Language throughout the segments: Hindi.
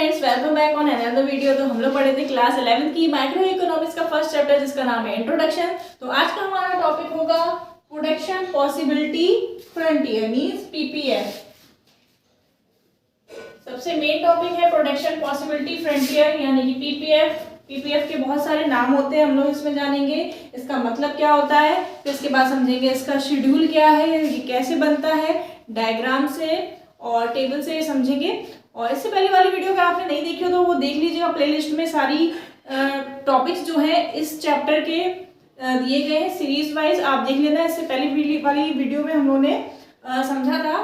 Friends, welcome back on another video. तो हम लोग पढ़े थे क्लास 11th की माइक्रो इकोनॉमिक्स का फर्स्ट चैप्टर जिसका नाम है इंट्रोडक्शन। तो आज का हमारा टॉपिक होगा production possibility frontier means PPF. सबसे मेन टॉपिक है प्रोडक्शन पॉसिबिलिटी फ्रंटियर यानी कि पीपीएफ। पीपीएफ के बहुत सारे नाम होते हैं, हम लोग इसमें जानेंगे इसका मतलब क्या होता है, फिर इसके बाद समझेंगे इसका शेड्यूल क्या है, ये कैसे बनता है, डायग्राम से और टेबल से समझेंगे। और इससे पहले वाली वीडियो अगर आपने नहीं देखी हो तो वो देख लीजिएगा, प्लेलिस्ट में सारी टॉपिक्स जो हैं इस चैप्टर के दिए गए हैं सीरीज वाइज, आप देख लेना। इससे पहले वाली वीडियो में हम लोगों ने समझा था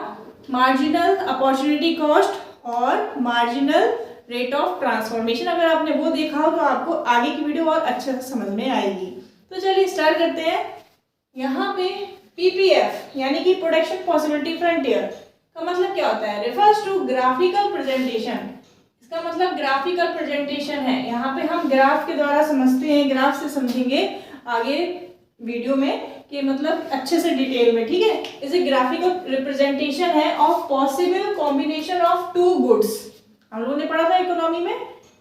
मार्जिनल अपॉर्चुनिटी कॉस्ट और मार्जिनल रेट ऑफ ट्रांसफॉर्मेशन। अगर आपने वो देखा हो तो आपको आगे की वीडियो और अच्छे से समझ में आएगी। तो चलिए स्टार्ट करते हैं। यहाँ पे पीपीएफ यानी कि प्रोडक्शन पॉसिबिलिटी फ्रंटियर का मतलब क्या होता है, रिफर्स टू ग्राफिकल प्रेजेंटेशन। इसका मतलब ग्राफिकल प्रेजेंटेशन है। यहाँ पे हम ग्राफ के द्वारा समझते हैं, ग्राफ से समझेंगे आगे वीडियो में कि मतलब अच्छे से डिटेल में, ठीक है। इसे ग्राफिकल रिप्रेजेंटेशन है of possible combination of two goods. हम लोगों ने पढ़ा था इकोनॉमी में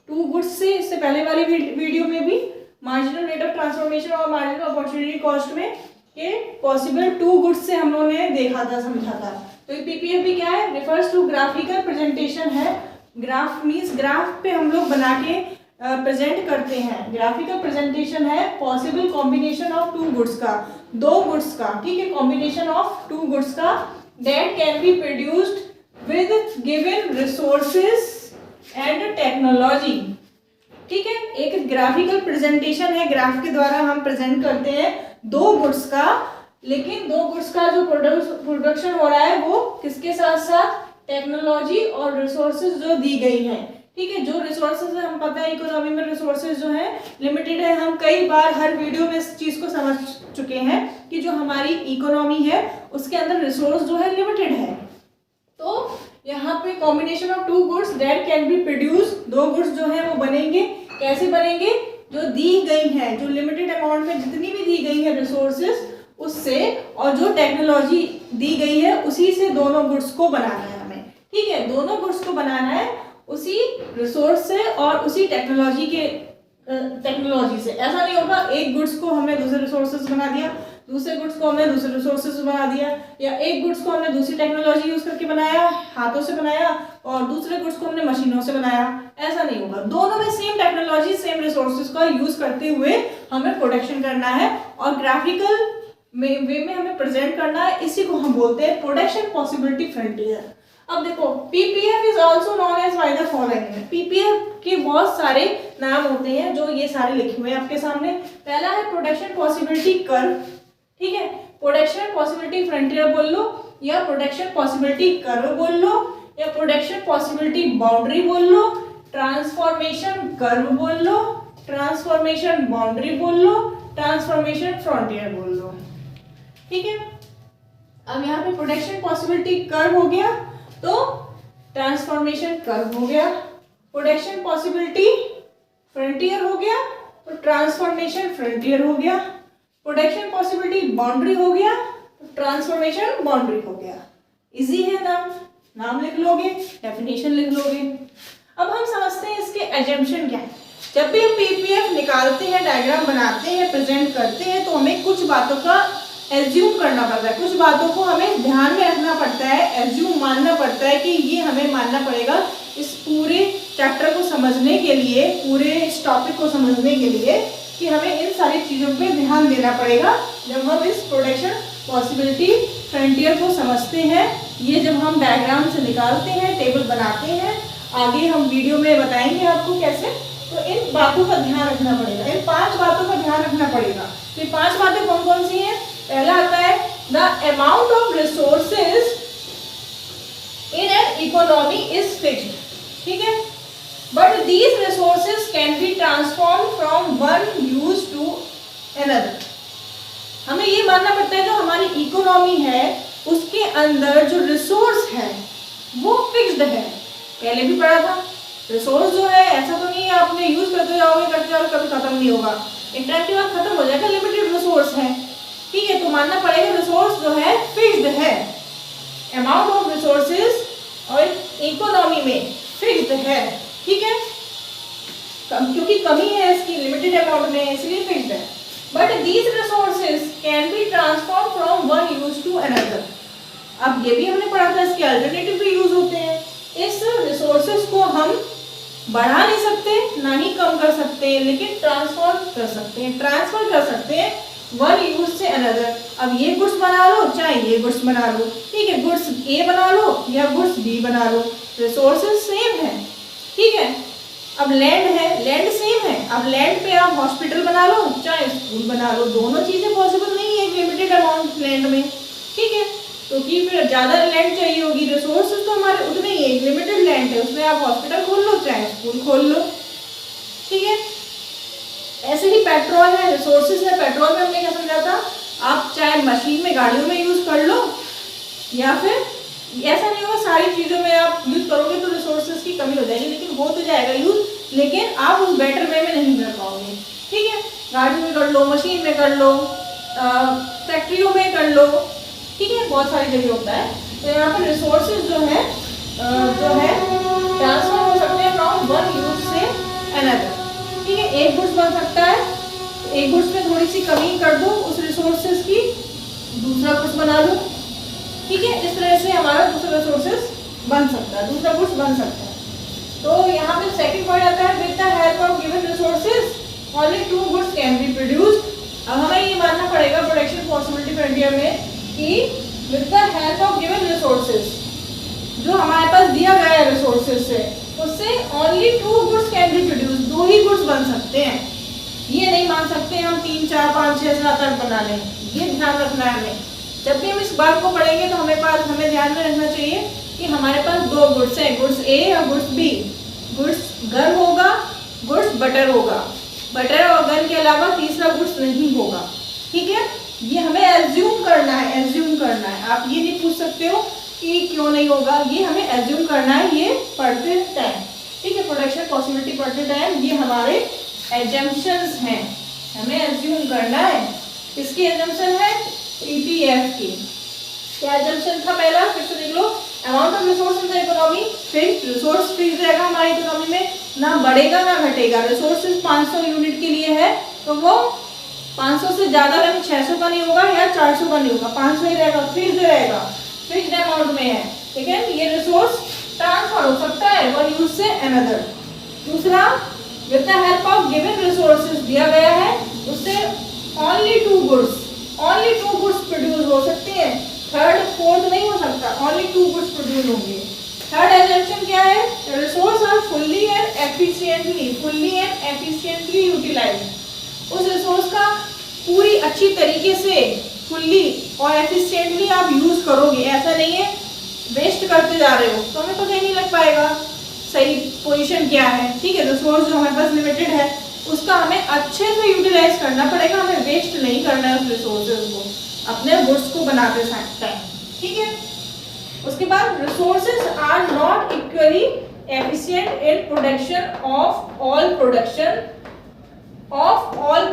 टू गुड्स से, इससे पहले वाली वीडियो में भी मार्जिनल रेट ऑफ ट्रांसफॉर्मेशन और मार्जिनल अपॉर्चुनिटी कॉस्ट में के पॉसिबल टू गुड्स से हम लोगों ने देखा था, समझा था। तो ये पीपीएफ भी क्या है, रिफर्स टू ग्राफिकल प्रेजेंटेशन है। ग्राफ मींस ग्राफ पे हम लोग बना के प्रेजेंट करते हैं। ग्राफिकल प्रेजेंटेशन है possible combination of two goods का, दो गुड्स का, ठीक है, कॉम्बिनेशन ऑफ टू गुड्स का that can be produced with given resources and technology, ठीक है। एक ग्राफिकल प्रेजेंटेशन है, ग्राफ के द्वारा हम प्रेजेंट करते हैं दो गुड्स का, लेकिन दो गुड्स का जो प्रोडक्शन हो रहा है वो किसके साथ साथ टेक्नोलॉजी और रिसोर्सेज जो दी गई हैं, ठीक है। जो रिसोर्सेज है, हम पता है इकोनॉमी में रिसोर्सेज जो है लिमिटेड है। हम कई बार हर वीडियो में इस चीज को समझ चुके हैं कि जो हमारी इकोनॉमी है उसके अंदर रिसोर्स जो है लिमिटेड है। तो यहाँ पे combination of two goods that can be produce, दो गुड्स जो है वो बनेंगे, कैसे बनेंगे, जो दी गई है, जो लिमिटेड अमाउंट में जितनी भी दी गई है रिसोर्सेज उससे और जो टेक्नोलॉजी दी गई है उसी से दोनों गुड्स को बनाना है हमें, ठीक है। दोनों गुड्स को बनाना है उसी रिसोर्स से और उसी टेक्नोलॉजी से। ऐसा नहीं होगा एक गुड्स को हमने दूसरे रिसोर्सेज बना दिया, दूसरे गुड्स को हमने दूसरे रिसोर्सेज बना दिया, या एक गुड्स को हमने दूसरी टेक्नोलॉजी यूज करके बनाया, हाथों से बनाया, और दूसरे गुड्स को हमने मशीनों से बनाया। ऐसा नहीं होगा, दोनों में सेम टेक्नोलॉजी सेम रिसोर्सेज का यूज करते हुए हमें प्रोडक्शन करना है और ग्राफिकल वे में हमें प्रेजेंट करना है। इसी को हम बोलते हैं प्रोडक्शन पॉसिबिलिटी फ्रंटियर। अब देखो PPF is also known as by the following. PPF के बहुत सारे नाम होते हैं जो ये सारे लिखे हुए हैं आपके सामने। पहला है प्रोडक्शन पॉसिबिलिटी कर्व, ठीक है। प्रोडक्शन पॉसिबिलिटी फ्रंटियर बोल लो, या प्रोडक्शन पॉसिबिलिटी कर्व बोल लो, या प्रोडक्शन पॉसिबिलिटी बाउंड्री बोल लो, ट्रांसफॉर्मेशन कर्व बोल लो, ट्रांसफॉर्मेशन बाउंड्री बोल लो, ट्रांसफॉर्मेशन फ्रंटियर बोल लो, ठीक है। अब यहाँ पे प्रोडक्शन पॉसिबिलिटी कर्व हो गया तो ट्रांसफॉर्मेशन कर्व हो गया, प्रोडक्शन पॉसिबिलिटी फ्रंटियर हो गया तो ट्रांसफॉर्मेशन फ्रंटियर हो गया, प्रोडक्शन पॉसिबिलिटी बाउंड्री हो गया तो ट्रांसफॉर्मेशन बाउंड्री हो गया। इजी है, नाम लिख लोगे, डेफिनेशन लिख लोगे। अब हम समझते हैं इसके एजम्पशन क्या है। जब भी हम पीपीएफ निकालते हैं, डायग्राम बनाते हैं, प्रेजेंट करते हैं, तो हमें कुछ बातों का एज्यूम करना पड़ता है, कुछ बातों को हमें ध्यान में रखना पड़ता है, एज्यूम मानना पड़ता है कि ये हमें मानना पड़ेगा इस पूरे चैप्टर को समझने के लिए, पूरे इस टॉपिक को समझने के लिए, कि हमें इन सारी चीज़ों पे ध्यान देना पड़ेगा जब हम इस प्रोडक्शन पॉसिबिलिटी फ्रंटियर को समझते हैं। ये जब हम डायग्राम से निकालते हैं, टेबल बनाते हैं, आगे हम वीडियो में बताएंगे आपको कैसे। तो इन बातों का ध्यान रखना पड़ेगा, इन 5 बातों का ध्यान रखना पड़ेगा। तो ये 5 बातें कौन कौन सी हैं। पहला आता है the amount of resources in an economy is fixed, ठीक है, but these resources can be transform from one use to another. हमें ये मानना पड़ता है जो हमारी इकोनॉमी है उसके अंदर जो रिसोर्स है वो फिक्स्ड है। पहले भी पढ़ा था, रिसोर्स जो है ऐसा तो नहीं है आपने यूज करते जाओगे कभी खत्म नहीं होगा, एक टाइम के बाद खत्म हो जाएगा, लिमिटेड रिसोर्स है, ठीक है। तो मानना पड़ेगा रिसोर्स जो है फिक्स्ड है, अमाउंट ऑफ रिसोर्सेज और इकोनॉमी में फिक्स्ड है, ठीक है, क्योंकि कमी है इसकी, लिमिटेड अमाउंट में, इसलिए फिक्स्ड है। But these resources can be transform from one use to another. अब ये भी हमने पढ़ा था, इसके अल्टरनेटिव भी यूज होते हैं। इस रिसोर्सेज को हम बढ़ा नहीं सकते, ना ही कम कर सकते, लेकिन ट्रांसफॉर्म कर सकते हैं, ट्रांसफर कर सकते हैं वन यूज से अनदर। अब ये गुड्स बना लो, चाहे ये गुड्स बना लो, ठीक है, गुड्स ए बना लो या गुड्स बी बना लो, रिसोर्सेज सेम है, ठीक है। अब लैंड है, लैंड सेम है, अब लैंड पे आप हॉस्पिटल बना लो चाहे स्कूल बना लो, दोनों चीजें पॉसिबल नहीं है लिमिटेड अमाउंट लैंड में, ठीक है, क्योंकि फिर ज्यादा लैंड चाहिए होगी। रिसोर्सेज तो हमारे उतने ही है, लिमिटेड लैंड है, उसमें आप हॉस्पिटल खोल लो चाहे स्कूल खोल लो, ठीक है। ऐसे ही पेट्रोल है, रिसोर्सेज है, पेट्रोल में हमने क्या समझा था, आप चाहे मशीन में गाड़ियों में यूज कर लो, या फिर ऐसा नहीं होगा सारी चीजों में आप यूज करोगे तो रिसोर्सेज की कमी हो जाएगी, लेकिन हो तो जाएगा यूज, लेकिन आप उस बेटर वे में नहीं कर पाओगे, ठीक है। गाड़ी में कर लो, मशीन में कर लो, फैक्ट्रियों में कर लो, ठीक है, बहुत सारी जगह होता है। तो यहाँ पर रिसोर्सेज जो है ट्रांसफर हो सकते हैं फ्रॉम वन यूज से अनदर, ठीक है। एक गुड्स बन सकता है, एक गुड्स में थोड़ी सी कमी कर दो उस रिसोर्सेज की, दूसरा गुड्स बना लो, ठीक है। इस तरह से हमारा दूसरा रिसोर्सेज बन सकता है, दूसरा गुड्स बन सकता है। तो यहाँ पे सेकंड पॉइंट आता है, with the help of given resources only two goods can be produced. अब हमें ये मानना पड़ेगा प्रोडक्शन पॉसिबिलिटी फ्रंटियर में कि with the help of given resources, जो हमारे पास दिया गया है रिसोर्सेज से, उससे only two goods can be produced, दो ही गुड्स बन सकते हैं। ये नहीं मान सकते हम 3, 4, 5, 6, 7, 8 बना लें, ये ध्यान रखना है हमें। जब भी हम इस बात को पढ़ेंगे तो हमें ध्यान में रखना चाहिए कि हमारे पास दो गुड्स हैं, गुड्स ए और गुड्स बी। गुड्स गन होगा, गुड्स बटर होगा, बटर और गन के अलावा तीसरा गुड्स नहीं होगा, ठीक है। ये हमें एज्यूम करना है, एज्यूम करना है। आप ये नहीं पूछ सकते हो कि क्यों नहीं होगा, ये हमें एज्यूम करना है ये पढ़ते टाइम, ठीक है। प्रोडक्शन पॉसिबिलिटी पढ़ते टाइम ये हमारे एजम्पशंस हैं, हमें एज्यूम करना है। किसकी एजम्पशन है? पीपीएफ की। क्या एजम्पशन था पहला, फिर से देख लो। Amount of resource in the economy fixed, resource fixed रहेगा हमारी इकोनॉमी में, ना बढ़ेगा ना घटेगा। रिसोर्सेज 500 यूनिट के लिए है तो वो 500 से ज्यादा कभी 600 का नहीं होगा या 400 का नहीं होगा, 500 ही रहेगा, फिक्स्ड रहेगा, फिक्स्ड अमाउंट में है, ठीक है। ये रिसोर्स ट्रांसफर हो सकता है वन यूज से अनदर। दूसरा, with the help of given resources दिया गया है, उससे ओनली टू गुड्स प्रोड्यूस हो सकते हैं। थर्ड फोर्थ नहीं हो सकता, ओनली टू गुड्स प्रोड्यूस होंगे। थर्ड एजम्पशन क्या है? Resource are fully and efficiently utilized. उस रिसोर्स का पूरी अच्छी तरीके से फुल्ली और एफिशिएंटली आप यूज करोगे, ऐसा नहीं है वेस्ट करते जा रहे हो तो हमें पता ही नहीं लग पाएगा सही पोजीशन क्या है, ठीक है। रिसोर्स जो हमारे पास लिमिटेड है उसका हमें अच्छे से यूटिलाइज करना पड़ेगा, हमें वेस्ट नहीं करना है उस रिसोर्सेज को अपने गुड्स को बनाते टाइम, ठीक है। उसके बाद resources are not equally efficient in production of all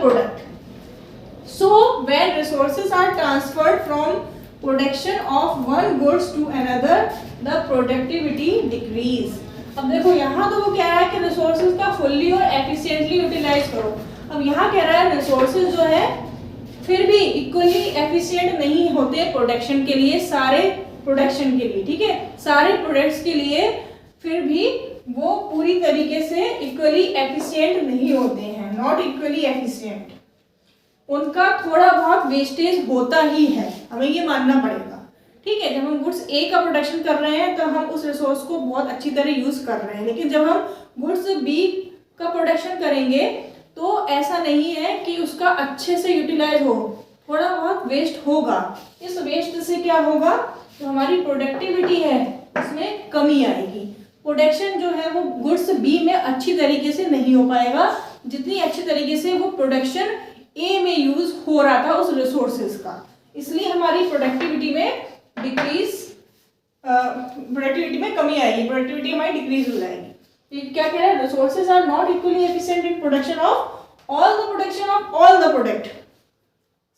product. So when resources are transferred from production of one goods to another, the productivity decrease. अब देखो यहाँ तो वो कह रहा है कि रिसोर्सेज का फुल्ली और एफिशिएंटली यूटिलाइज करो। अब यहाँ कह रहा है रिसोर्सेज जो है फिर भी इक्वली एफिशिएंट नहीं होते प्रोडक्शन के लिए, सारे प्रोडक्शन के लिए, ठीक है, सारे प्रोडक्ट्स के लिए फिर भी वो पूरी तरीके से इक्वली एफिशिएंट नहीं होते हैं, नॉट इक्वली एफिशिएंट। उनका थोड़ा बहुत वेस्टेज होता ही है, हमें ये मानना पड़ेगा, ठीक है। जब हम गुड्स ए का प्रोडक्शन कर रहे हैं तो हम उस रिसोर्स को बहुत अच्छी तरह यूज कर रहे हैं, लेकिन जब हम गुड्स बी का प्रोडक्शन करेंगे तो ऐसा नहीं है कि उसका अच्छे से यूटिलाइज हो, थोड़ा बहुत वेस्ट होगा। इस वेस्ट से क्या होगा, जो हमारी प्रोडक्टिविटी है उसमें कमी आएगी। प्रोडक्शन जो है वो गुड्स बी में अच्छी तरीके से नहीं हो पाएगा जितनी अच्छी तरीके से वो प्रोडक्शन ए में यूज हो रहा था उस रिसोर्सेज का, इसलिए हमारी प्रोडक्टिविटी में कमी आएगी, प्रोडक्टिविटी हमारी डिक्रीज हो जाएगी। तो क्या कह रहा है, resources are not equally efficient in production of all the product.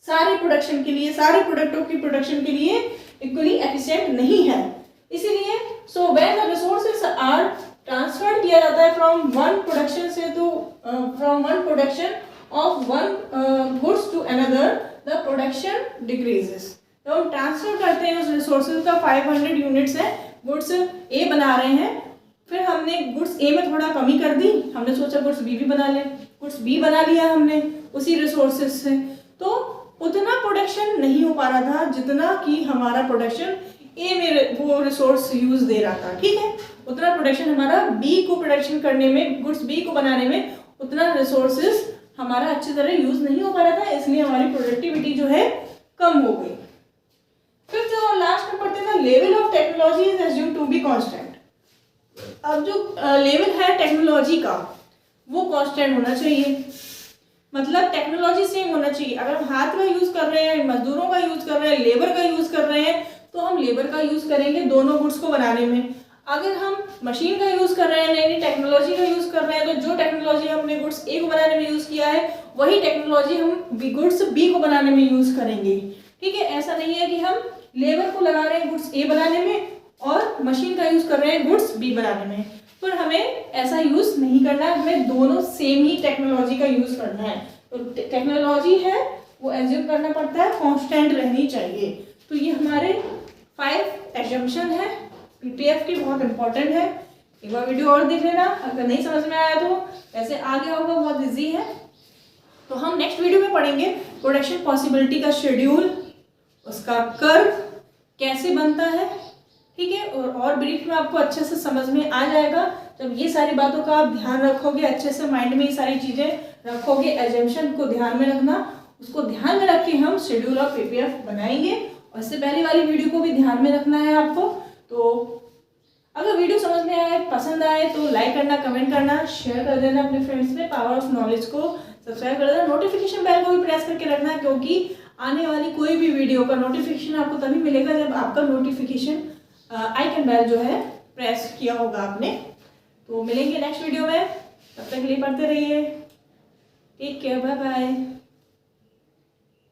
सारे प्रोडक्शन के लिए, सारे प्रोडक्टों की प्रोडक्शन के लिए इक्वली एफिशिएंट नहीं है, इसीलिए so when the resources are transferred किया जाता है फ्रॉम वन प्रोडक्शन से तो from one production of one goods to another the production decreases. तो हम ट्रांसफर करते हैं उस रिसोर्सेज का 500 यूनिट्स है, गुड्स ए बना रहे हैं, फिर हमने गुड्स ए में थोड़ा कमी कर दी, हमने सोचा गुड्स बी भी बना ले, गुड्स बी बना लिया हमने उसी रिसोर्सेज से, तो उतना प्रोडक्शन नहीं हो पा रहा था जितना कि हमारा प्रोडक्शन ए में वो रिसोर्स यूज दे रहा था, ठीक है। उतना प्रोडक्शन हमारा बी को प्रोडक्शन करने में, गुड्स बी को बनाने में उतना रिसोर्सेज हमारा अच्छी तरह यूज नहीं हो पा रहा था, इसलिए हमारी प्रोडक्टिविटी जो है कम हो गई। फिर जो लास्ट में पढ़ते हैं, level of technology is assumed to be constant. अब जो लेवल है टेक्नोलॉजी का वो कांस्टेंट होना चाहिए, मतलब टेक्नोलॉजी सेम होना चाहिए। अगर हम हाथ का यूज कर रहे हैं, मजदूरों का यूज कर रहे हैं, लेबर का यूज कर रहे हैं, तो हम लेबर का यूज करेंगे दोनों गुड्स को बनाने में। अगर हम मशीन का यूज कर रहे हैं, नई नई टेक्नोलॉजी का यूज कर रहे हैं, तो जो टेक्नोलॉजी हमने गुड्स ए को बनाने में यूज किया है वही टेक्नोलॉजी हम गुड्स बी को बनाने में यूज करेंगे, ठीक है। ऐसा नहीं है कि हम लेबर को लगा रहे हैं गुड्स ए बनाने में और मशीन का यूज कर रहे हैं गुड्स बी बनाने में, पर हमें ऐसा यूज नहीं करना है, हमें दोनों सेम ही टेक्नोलॉजी का यूज करना है। तो टेक्नोलॉजी है वो एज्यूम करना पड़ता है, कांस्टेंट रहनी चाहिए। तो ये हमारे 5 एजम्पशन है पीपीएफ की, बहुत इंपॉर्टेंट है। एक बार वीडियो और देख लेना, अगर नहीं समझ में आया तो वैसे आ गया होगा, बहुत इजी है। तो हम नेक्स्ट वीडियो में पढ़ेंगे प्रोडक्शन पॉसिबिलिटी का शेड्यूल, उसका कर्व कैसे बनता है, ठीक है। और ब्रीफ में आपको अच्छे से समझ में आ जाएगा जब ये सारी बातों का आप ध्यान रखोगे, अच्छे से माइंड में ये सारी चीज़ें रखोगे, एजम्पशन को ध्यान में रखना, उसको ध्यान में रख के हम शेड्यूल ऑफ पीपीएफ बनाएंगे। और इससे पहले वाली वीडियो को भी ध्यान में रखना है आपको। तो अगर वीडियो समझ में आए, पसंद आए तो लाइक करना, कमेंट करना, शेयर कर देना अपने फ्रेंड्स में, पावर ऑफ नॉलेज को सब्सक्राइब कर देना, नोटिफिकेशन बेल को भी प्रेस करके रखना, क्योंकि आने वाली कोई भी वीडियो का नोटिफिकेशन आपको तभी मिलेगा जब आपका नोटिफिकेशन आइकन बेल जो है प्रेस किया होगा आपने। तो मिलेंगे नेक्स्ट वीडियो में, तब तक के लिए पढ़ते रहिए, टेक केयर, बाय बाय।